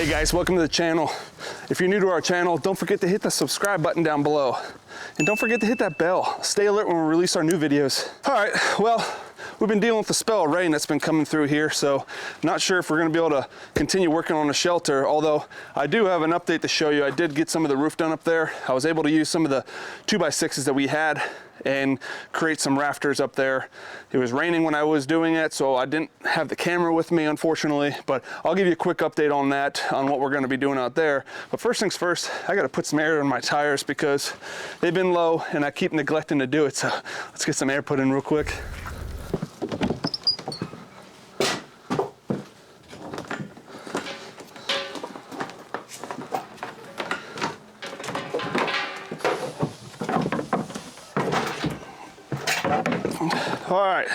Hey guys, welcome to the channel. If you're new to our channel, don't forget to hit the subscribe button down below. And don't forget to hit that bell. Stay alert when we release our new videos. All right, well, we've been dealing with the spell of rain that's been coming through here, so not sure if we're gonna be able to continue working on the shelter, although I do have an update to show you. I did get some of the roof done up there. I was able to use some of the 2x6s that we had and create some rafters up there. It was raining when I was doing it, so I didn't have the camera with me, unfortunately, but I'll give you a quick update on that, on what we're gonna be doing out there. But first things first, I gotta put some air in my tires because they've been low and I keep neglecting to do it, so let's get some air put in real quick. All right,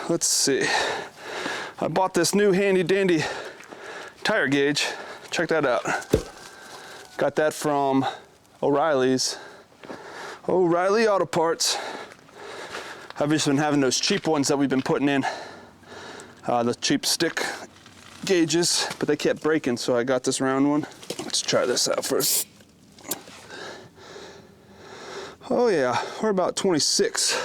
let's see. I bought this new handy dandy tire gauge. Check that out. Got that from O'Reilly's. O'Reilly Auto Parts. I've just been having those cheap ones that we've been putting in, the cheap stick gauges, but they kept breaking, so I got this round one. Let's try this out first. Oh yeah, we're about 26.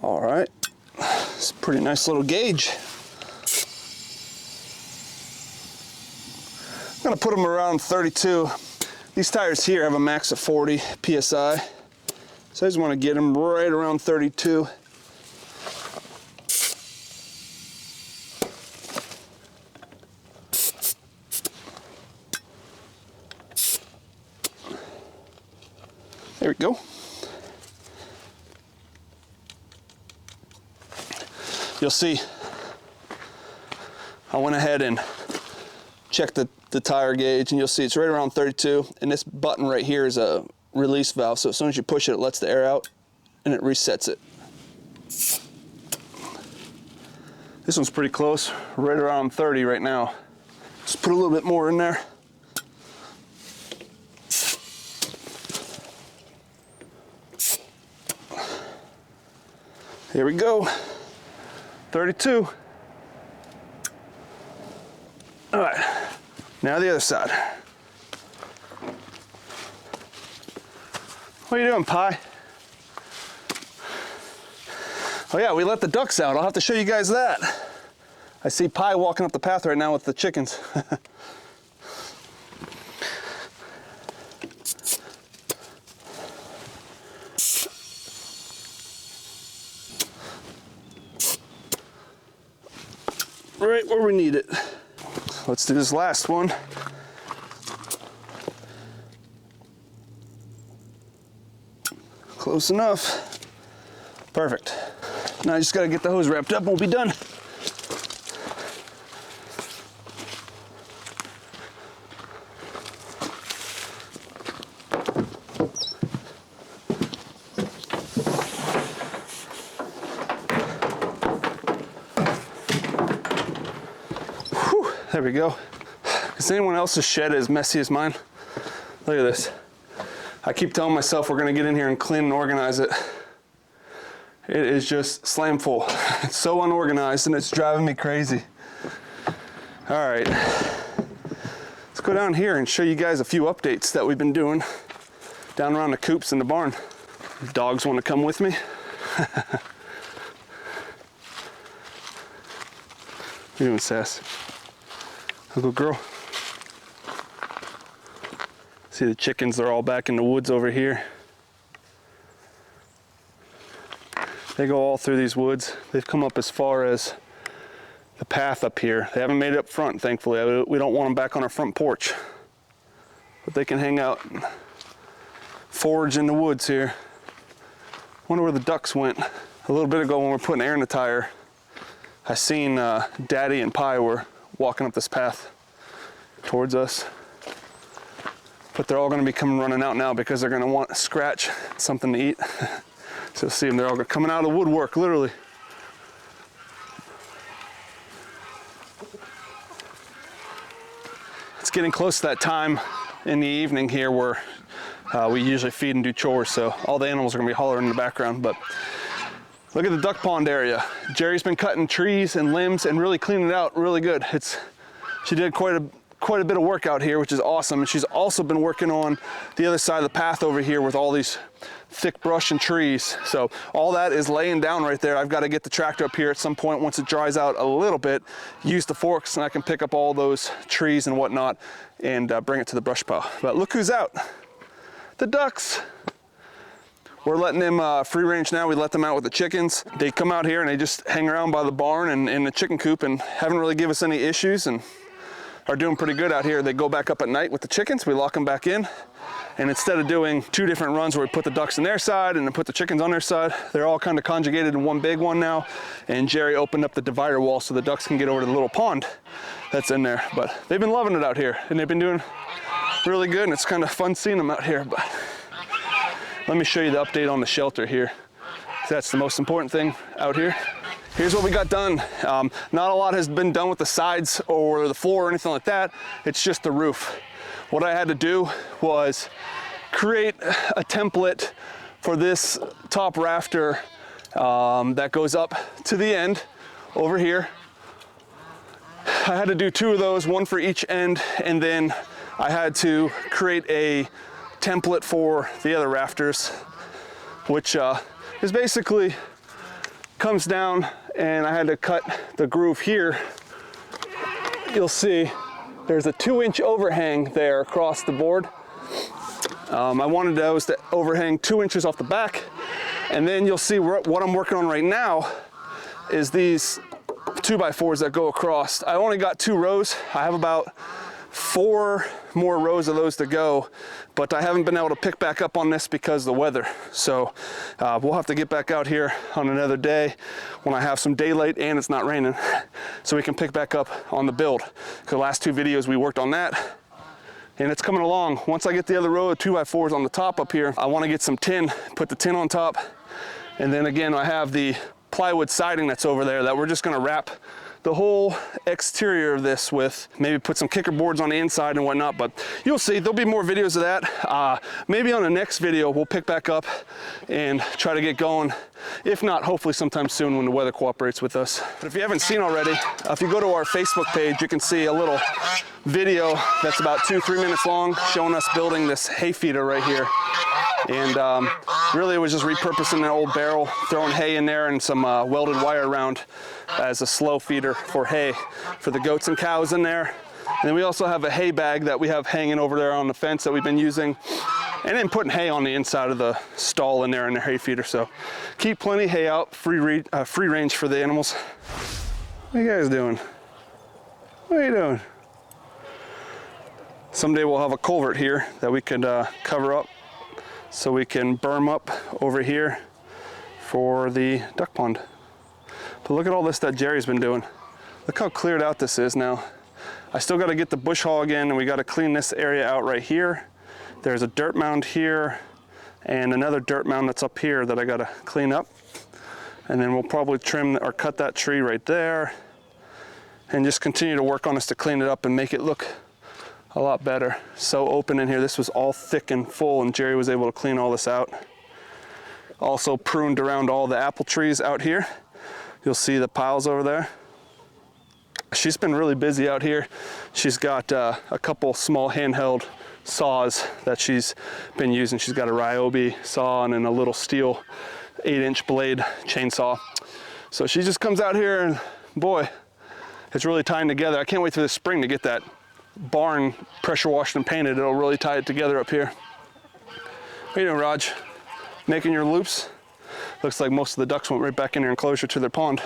All right, it's a pretty nice little gauge. I'm gonna put them around 32. These tires here have a max of 40 PSI. So I just want to get them right around 32. There we go. You'll see, I went ahead and checked the tire gauge, and you'll see it's right around 32. And this button right here is a release valve, so as soon as you push it, it lets the air out and it resets it. This one's pretty close, right around 30 right now. Just put a little bit more in there. Here we go, 32. All right, now the other side. What are you doing, Pi? Oh yeah, we let the ducks out. I'll have to show you guys that. I see Pi walking up the path right now with the chickens. Right where we need it. Let's do this last one. Close enough. Perfect. Now I just gotta get the hose wrapped up and we'll be done. Whew, there we go. Is anyone else's shed as messy as mine? Look at this. I keep telling myself we're gonna get in here and clean and organize it. It is just slam full. It's so unorganized and it's driving me crazy. All right, let's go down here and show you guys a few updates that we've been doing down around the coops in the barn. Dogs wanna come with me? What are you doing, Sass? A good girl. See the chickens, they're all back in the woods over here. They go all through these woods. They've come up as far as the path up here. They haven't made it up front, thankfully. We don't want them back on our front porch. But they can hang out and forage in the woods here. Wonder where the ducks went. A little bit ago when we were putting air in the tire, I seen Daddy and Pi were walking up this path towards us. But they're all gonna be coming running out now because they're gonna want a scratch, something to eat. So see them, they're all coming out of the woodwork, literally. it's getting close to that time in the evening here where we usually feed and do chores, so all the animals are gonna be hollering in the background. But look at the duck pond area. Jeri's been cutting trees and limbs and really cleaning it out really good. She did quite a bit of work out here, which is awesome. And she's also been working on the other side of the path over here with all these thick brush and trees. So all that is laying down right there. I've got to get the tractor up here at some point once it dries out a little bit, use the forks, and I can pick up all those trees and whatnot and bring it to the brush pile. But look who's out, the ducks. We're letting them free range now. We let them out with the chickens. They come out here and they just hang around by the barn and in the chicken coop and haven't really given us any issues and are doing pretty good out here. They go back up at night with the chickens. We lock them back in. And instead of doing 2 different runs where we put the ducks on their side and then put the chickens on their side, they're all kind of conjugated in one big one now. And Jeri opened up the divider wall so the ducks can get over to the little pond that's in there. But they've been loving it out here and they've been doing really good, and it's kind of fun seeing them out here. But let me show you the update on the shelter here. That's the most important thing out here. Here's what we got done. Not a lot has been done with the sides or the floor or anything like that. It's just the roof. What I had to do was create a template for this top rafter that goes up to the end over here. I had to do 2 of those, 1 for each end, and then I had to create a template for the other rafters, which is basically comes down, and I had to cut the groove here. You'll see there's a 2-inch overhang there across the board. I wanted those to overhang 2 inches off the back, and then you'll see what I'm working on right now is these 2x4s that go across. I only got 2 rows. I have about 4 more rows of those to go, but I haven't been able to pick back up on this because of the weather. So we'll have to get back out here on another day when I have some daylight and it's not raining, so we can pick back up on the build. The last 2 videos we worked on that, and it's coming along. Once I get the other row of 2x4s on the top up here, I want to get some tin, put the tin on top, and then again I have the plywood siding that's over there that we're just going to wrap the whole exterior of this with, maybe put some kicker boards on the inside and whatnot. But you'll see there'll be more videos of that. Maybe on the next video we'll pick back up and try to get going. If not, hopefully sometime soon when the weather cooperates with us. But if you haven't seen already, if you go to our Facebook page, you can see a little video that's about 2-3 minutes long showing us building this hay feeder right here. And really it was just repurposing an old barrel, throwing hay in there and some welded wire around as a slow feeder for hay for the goats and cows in there. And then we also have a hay bag that we have hanging over there on the fence that we've been using, and then putting hay on the inside of the stall in there in the hay feeder. So keep plenty of hay out, free range for the animals. What are you guys doing? What are you doing? Someday we'll have a culvert here that we could cover up so we can berm up over here for the duck pond. But look at all this that Jeri's been doing. Look how cleared out this is now. I still got to get the bush hog in, and we got to clean this area out right here. There's a dirt mound here and another dirt mound that's up here that I got to clean up. And then we'll probably trim or cut that tree right there and just continue to work on this to clean it up and make it look a lot better. So open in here. This was all thick and full, and Jeri was able to clean all this out. Also pruned around all the apple trees out here. You'll see the piles over there. She's been really busy out here. She's got a couple small handheld saws that she's been using. She's got a Ryobi saw and then a little steel 8-inch blade chainsaw. So she just comes out here and boy, it's really tying together. I can't wait for this spring to get that barn pressure washed and painted. It'll really tie it together up here. What are you doing, Raj? Making your loops? Looks like most of the ducks went right back in their enclosure to their pond.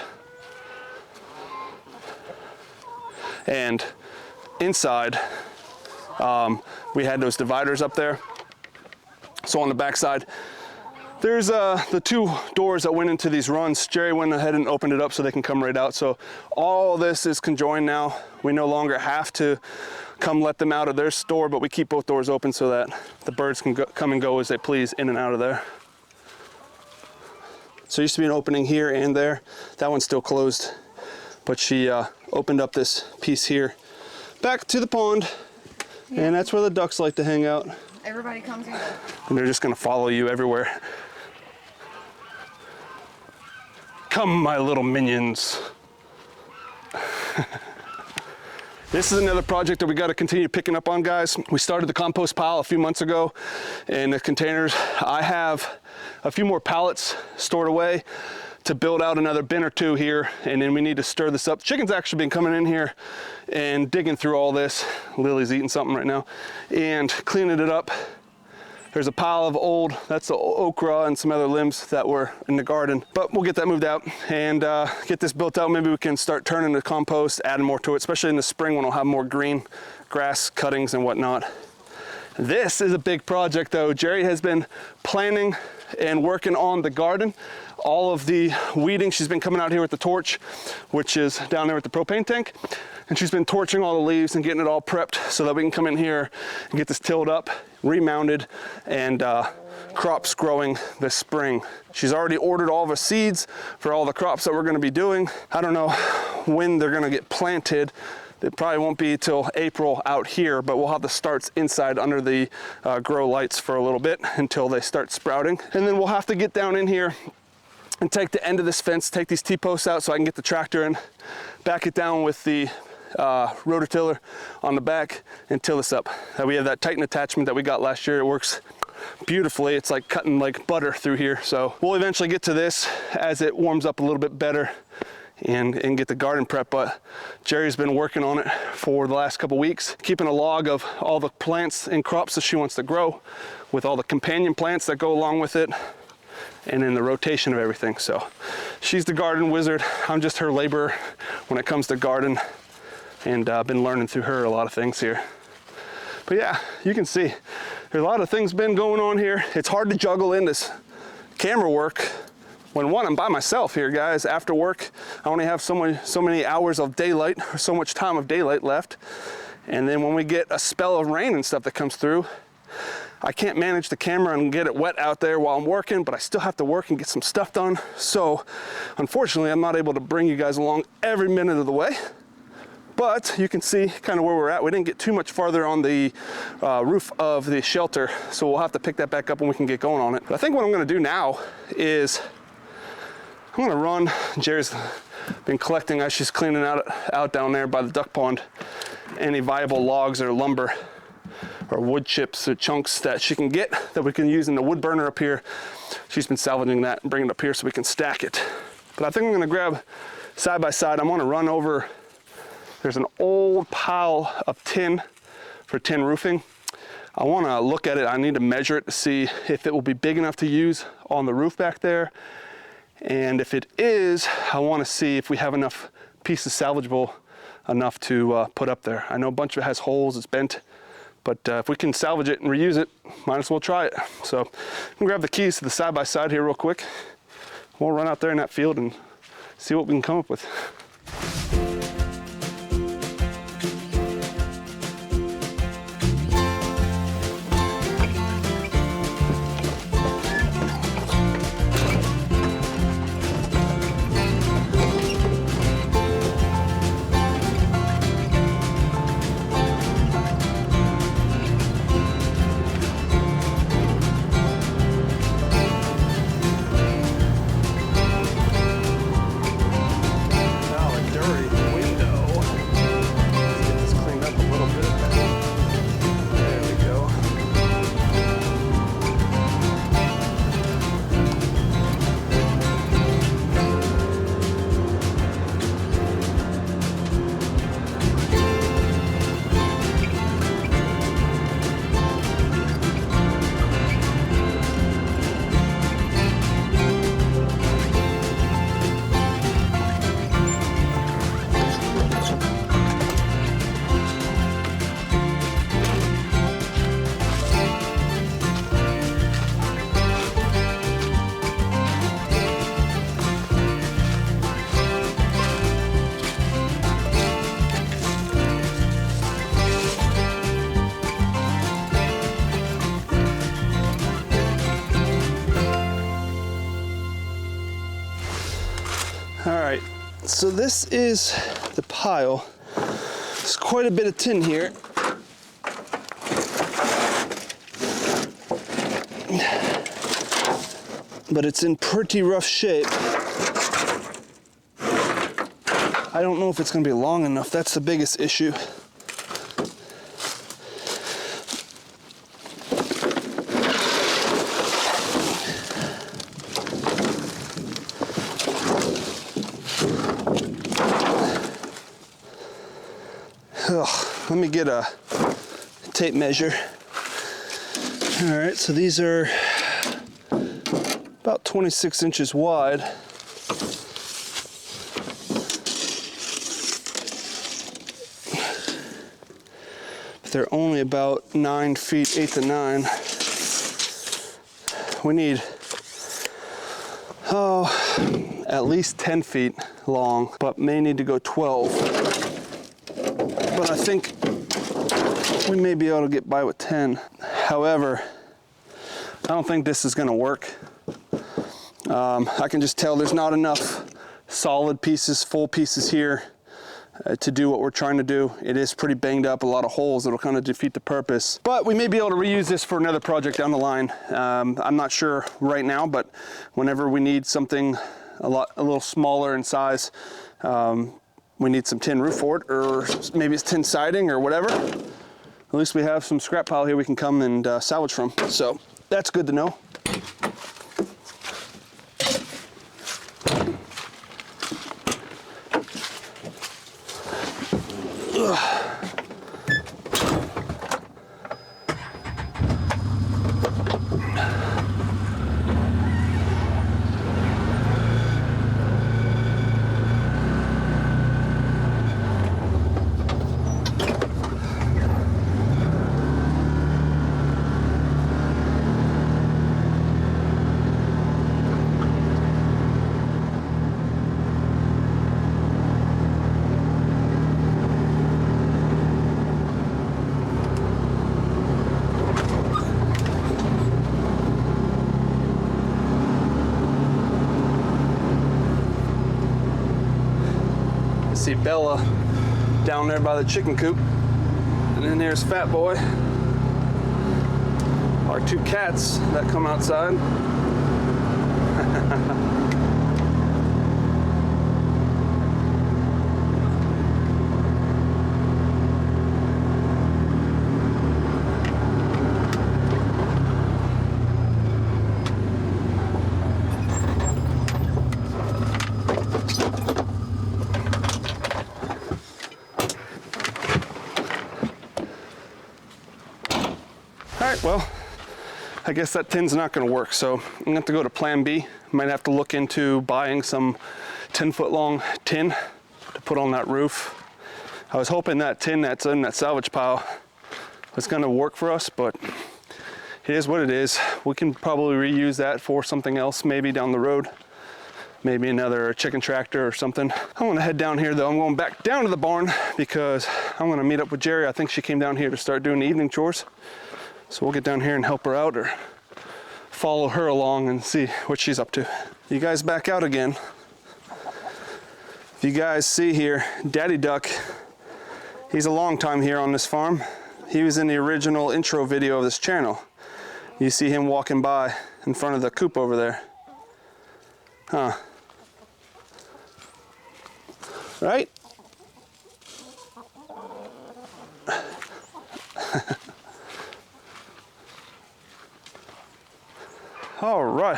And inside, we had those dividers up there. So on the back side, there's the 2 doors that went into these runs. Jeri went ahead and opened it up so they can come right out. So all this is conjoined now. We no longer have to come let them out of their store, but we keep both doors open so that the birds can come and go as they please in and out of there. So there used to be an opening here and there. That one's still closed, but she opened up this piece here back to the pond, Yeah. And that's where the ducks like to hang out. Everybody comes here. And they're just gonna follow you everywhere. Come, my little minions. This is another project that we got to continue picking up on, guys. We started the compost pile a few months ago in the containers. I have a few more pallets stored away to build out another bin or two here, and then we need to stir this up. Chicken's actually been coming in here and digging through all this. Lily's eating something right now, and cleaning it up. There's a pile of old, that's the okra and some other limbs that were in the garden. But we'll get that moved out and get this built out. Maybe we can start turning the compost, adding more to it, especially in the spring when we'll have more green grass cuttings and whatnot. This is a big project though. Jeri has been planning and working on the garden. All of the weeding, she's been coming out here with the torch, which is down there with the propane tank. And she's been torching all the leaves and getting it all prepped so that we can come in here and get this tilled up, remounded, and crops growing this spring. She's already ordered all of the seeds for all the crops that we're gonna be doing. I don't know when they're gonna get planted. It probably won't be till April out here, but we'll have the starts inside under the grow lights for a little bit until they start sprouting. And then we'll have to get down in here and take the end of this fence, take these T-posts out so I can get the tractor in, back it down with the rototiller on the back and till this up. We have that Titan attachment that we got last year. It works beautifully. It's like cutting like butter through here. So we'll eventually get to this as it warms up a little bit better and get the garden prep. But Jeri's been working on it for the last couple weeks, keeping a log of all the plants and crops that she wants to grow with all the companion plants that go along with it, and then the rotation of everything. So she's the garden wizard. I'm just her laborer when it comes to garden, and I've been learning through her a lot of things here. But yeah, you can see there's a lot of things been going on here. It's hard to juggle in this camera work when I'm by myself here, guys. After work, I only have so many hours of daylight, or so much time of daylight left. And then when we get a spell of rain and stuff that comes through, I can't manage the camera and get it wet out there while I'm working, but I still have to work and get some stuff done. So unfortunately, I'm not able to bring you guys along every minute of the way. But you can see kind of where we're at. We didn't get too much farther on the roof of the shelter, so we'll have to pick that back up when we can get going on it. But I think what I'm gonna do now is I'm gonna run. Jeri's been collecting as she's cleaning out down there by the duck pond, any viable logs or lumber or wood chips or chunks that she can get that we can use in the wood burner up here. She's been salvaging that and bringing it up here so we can stack it. But I think I'm gonna grab side by side. I'm gonna run over, there's an old pile of tin for tin roofing. I wanna look at it. I need to measure it to see if it will be big enough to use on the roof back there. And if it is, I wanna see if we have enough pieces salvageable enough to put up there. I know a bunch of it has holes, it's bent, but if we can salvage it and reuse it, might as well try it. So I'm gonna grab the keys to the side-by-side here real quick. We'll run out there in that field and see what we can come up with. All right, so this is the pile. There's quite a bit of tin here. but it's in pretty rough shape. I don't know if it's gonna be long enough. That's the biggest issue. Let me get a tape measure. All right, so these are about 26 inches wide. But they're only about 9 feet, 8 to 9. We need, at least 10 feet long, but may need to go 12. But I think we may be able to get by with 10. However, I don't think this is gonna work. I can just tell there's not enough solid pieces, full pieces here to do what we're trying to do. It is pretty banged up, a lot of holes that'll kind of defeat the purpose. But we may be able to reuse this for another project down the line. I'm not sure right now, but whenever we need something a little smaller in size, we need some tin roof for it, or maybe it's tin siding or whatever. At least we have some scrap pile here we can come and salvage from. So that's good to know. Ugh. See Bella down there by the chicken coop, and then there's Fat Boy, our two cats that come outside. Well, I guess that tin's not gonna work, so I'm gonna have to go to plan B. Might have to look into buying some 10-foot long tin to put on that roof. I was hoping that tin that's in that salvage pile was gonna work for us, but it is what it is. We can probably reuse that for something else maybe down the road. Maybe another chicken tractor or something. I'm gonna head down here though. I'm going back down to the barn because I'm gonna meet up with Jeri. I think she came down here to start doing the evening chores. So we'll get down here and help her out or follow her along and see what she's up to. You guys back out again. If you guys see here, Daddy Duck, he's a long time here on this farm. He was in the original intro video of this channel. You see him walking by in front of the coop over there. Huh. Right? All right.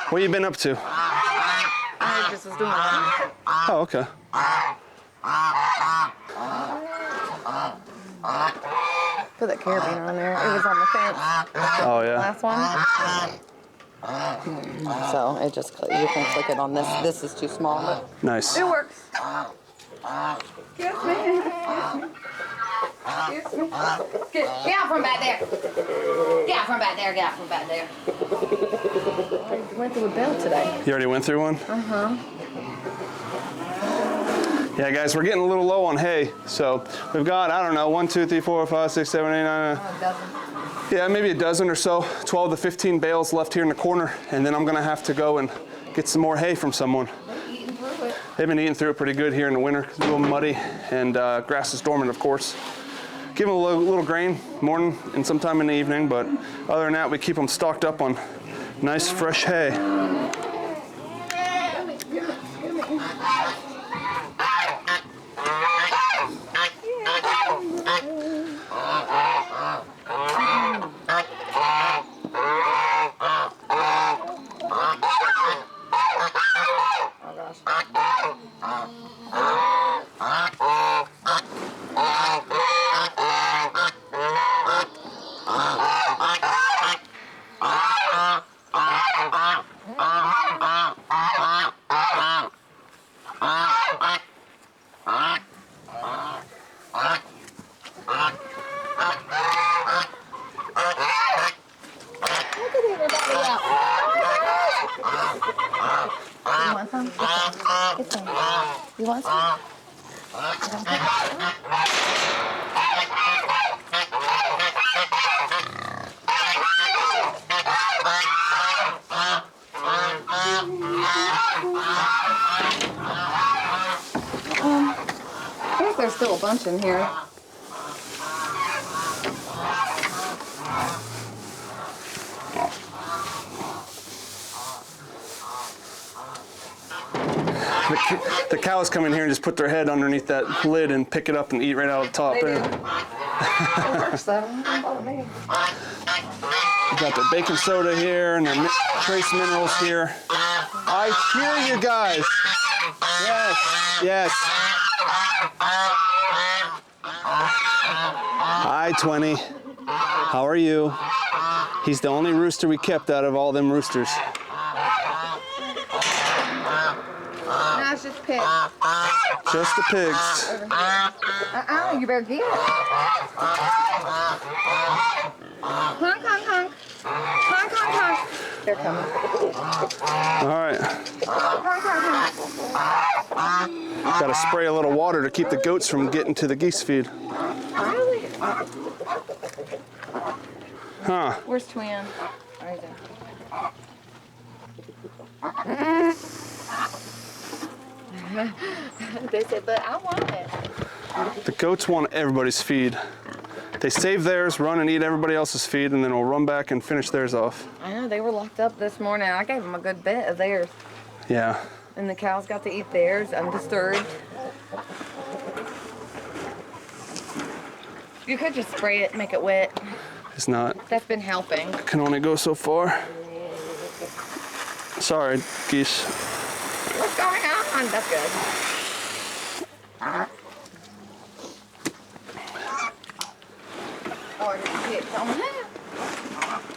What you been up to? I just was doing that. Oh, okay. Put that carabiner on there. It was on the fence. Oh, yeah. Last one. So it just, you can click it on this. This is too small, but Nice. it works. Excuse me. Excuse me. Get out from back there. Get out from back there. Get out from back there. I went through a bell today. You already went through one? Uh-huh. Yeah, guys, we're getting a little low on hay. So we've got, I don't know, 1, 2, 3, 4, 5, 6, 7, 8, 9. A dozen. Yeah, maybe a dozen or so, 12 to 15 bales left here in the corner. And then I'm gonna have to go and get some more hay from someone. They're eating through it. They've been eating through it pretty good here in the winter. It's a little muddy and grass is dormant, of course. Give them a little grain morning and sometime in the evening, but other than that, we keep them stocked up on Nice fresh hay. You want some? I think there's still a bunch in here. The cows come in here and just put their head underneath that lid and pick it up and eat right out of the top. They do. There. It works though. Don't bother me. You got their baking soda here and their trace minerals here. I hear you guys. Yes, yes. Hi, 20. How are you? He's the only rooster we kept out of all them roosters. No, it's just pigs. Just the pigs. You better get it. Honk, honk, honk. Honk, honk, honk. They're coming. All right. Honk, honk, honk. Got to spray a little water to keep the goats from getting to the geese feed. Really? Huh. Where's Twin? Right there. They said, but I want it. The goats want everybody's feed. They save theirs, run and eat everybody else's feed, and then we'll run back and finish theirs off. I know, they were locked up this morning. I gave them a good bit of theirs. Yeah. And the cows got to eat theirs undisturbed. You could just spray it, make it wet. It's not. That's been helping. Can only go so far. Sorry, geese. What's going on? That's good. Or just hit someone.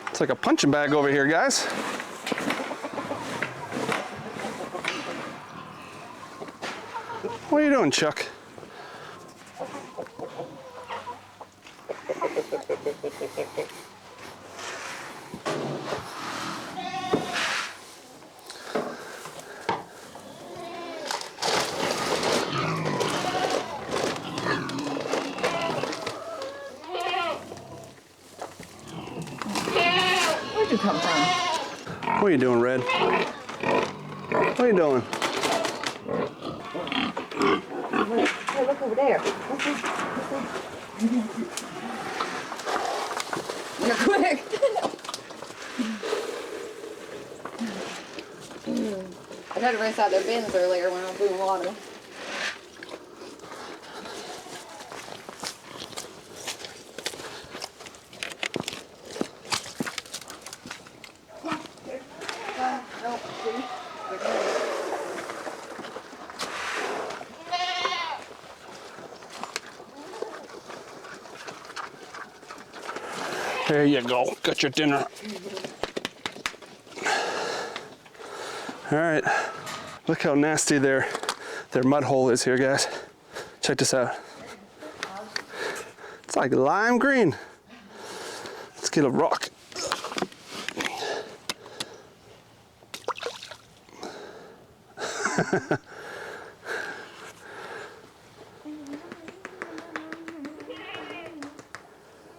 It's like a punching bag over here, guys. What are you doing, Chuck? Where'd you come from? What are you doing, Red? What are you doing? Hey, look over there. You're quick. I tried to rinse out their bins earlier when I was doing water. There you go. Got your dinner. All right. Look how nasty their mud hole is here, guys. Check this out. It's like lime green. Let's get a rock.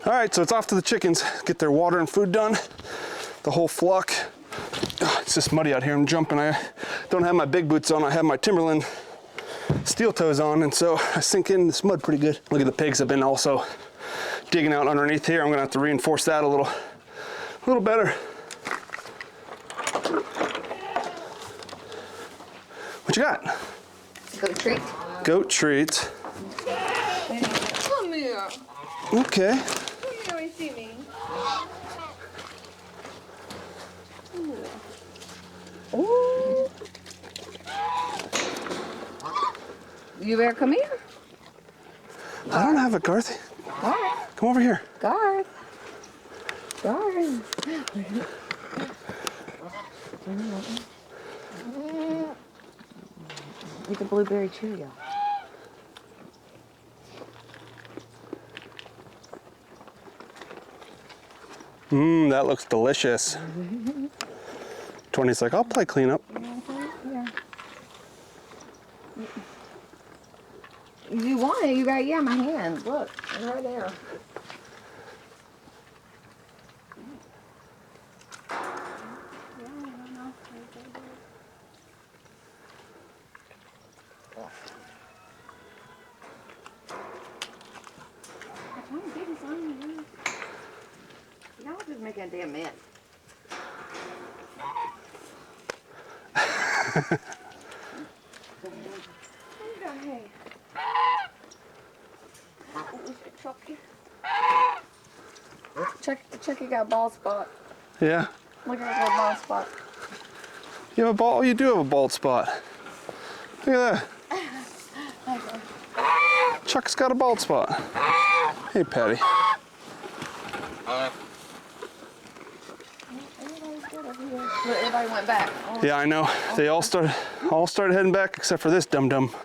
All right, so it's off to the chickens. Get their water and food done. The whole flock. Oh, it's just muddy out here. I'm jumping. I don't have my big boots on. I have my Timberland steel toes on, and so I sink in this mud pretty good. Look at the pigs have been also digging out underneath here. I'm gonna have to reinforce that a little better. you got? Goat treat. Goat treat. Come here. Okay. Come here and see me. Ooh. You better come here. I don't have a Garth. Garth. Come over here. Garth. Garth. With the blueberry Cheerio. That looks delicious. 20's like, I'll play cleanup. Yeah. You want it? You got my hands. Look, it's right there. Y'all just making a damn mess. Chucky got a bald spot. Yeah. Look at that bald spot. You have a bald, you do have a bald spot. Look at that. Chuck's got a bald spot. Hey, Patty. Look, everybody went back. Yeah, I know. They all started heading back except for this dum-dum.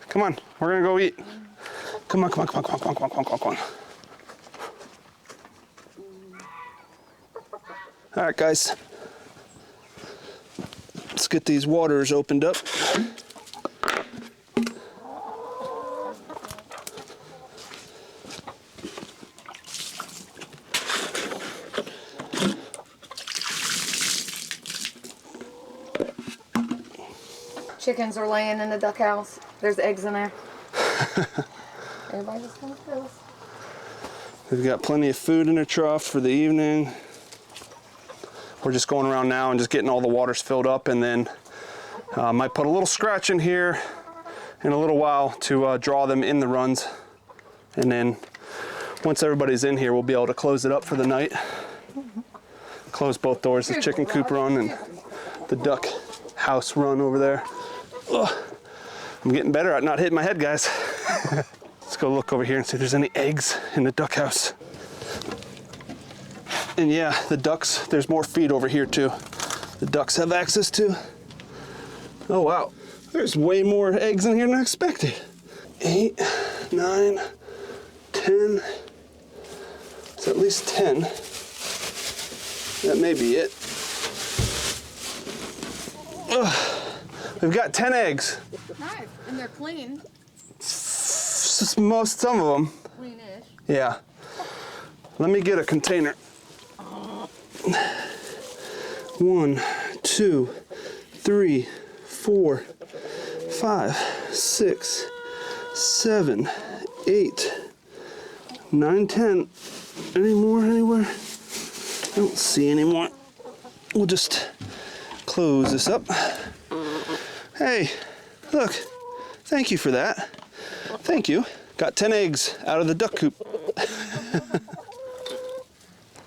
Come on, we're gonna go eat. Come on. All right, guys. Let's get these waters opened up. Chickens are laying in the duck house. There's eggs in there. Everybody just wants this. We've got plenty of food in a trough for the evening. We're just going around now and just getting all the waters filled up, and then might put a little scratch in here in a little while to draw them in the runs. And then once everybody's in here, we'll be able to close it up for the night. Close both doors, the chicken coop run and the duck house run over there. Ugh. I'm getting better at not hitting my head, guys. Let's go look over here and see if there's any eggs in the duck house. And yeah, the ducks, there's more feed over here too. The ducks have access to. Oh wow, there's way more eggs in here than I expected. 8, 9, 10. It's at least 10. That may be it. Ugh. We've got 10 eggs. Nice, and they're clean. Some of them. Clean-ish. Yeah. Let me get a container. 1, 2, 3, 4, 5, 6, 7, 8, 9, 10. Any more anywhere? I don't see any more. We'll just close this up. Hey, look. Thank you for that. Thank you. Got 10 eggs out of the duck coop.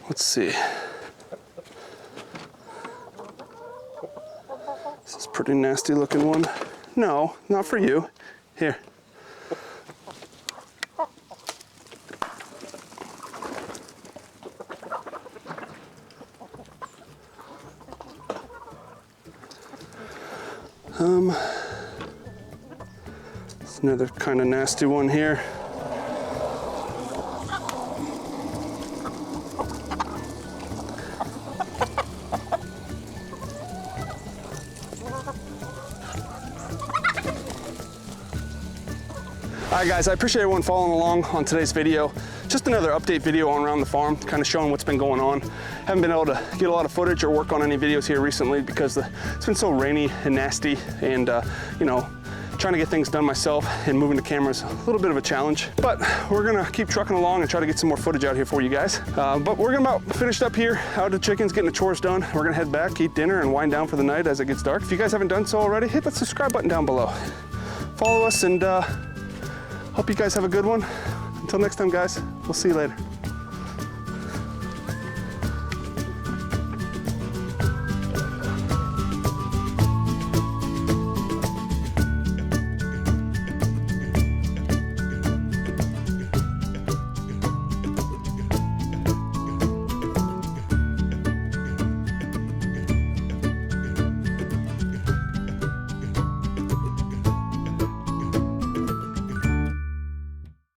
Let's see. This is a pretty nasty looking one. No, not for you. Here. It's another kind of nasty one here. Alright guys, I appreciate everyone following along on today's video. Just another update video on around the farm, kind of showing what's been going on. Haven't been able to get a lot of footage or work on any videos here recently because it's been so rainy and nasty, and you know, trying to get things done myself and moving the camera is a little bit of a challenge, but we're gonna keep trucking along and try to get some more footage out here for you guys. But we're gonna about finished up here, out of the chickens, getting the chores done. We're gonna head back, eat dinner, and wind down for the night as it gets dark. If you guys haven't done so already, hit that subscribe button down below. Follow us, and hope you guys have a good one. Until next time, guys, we'll see you later.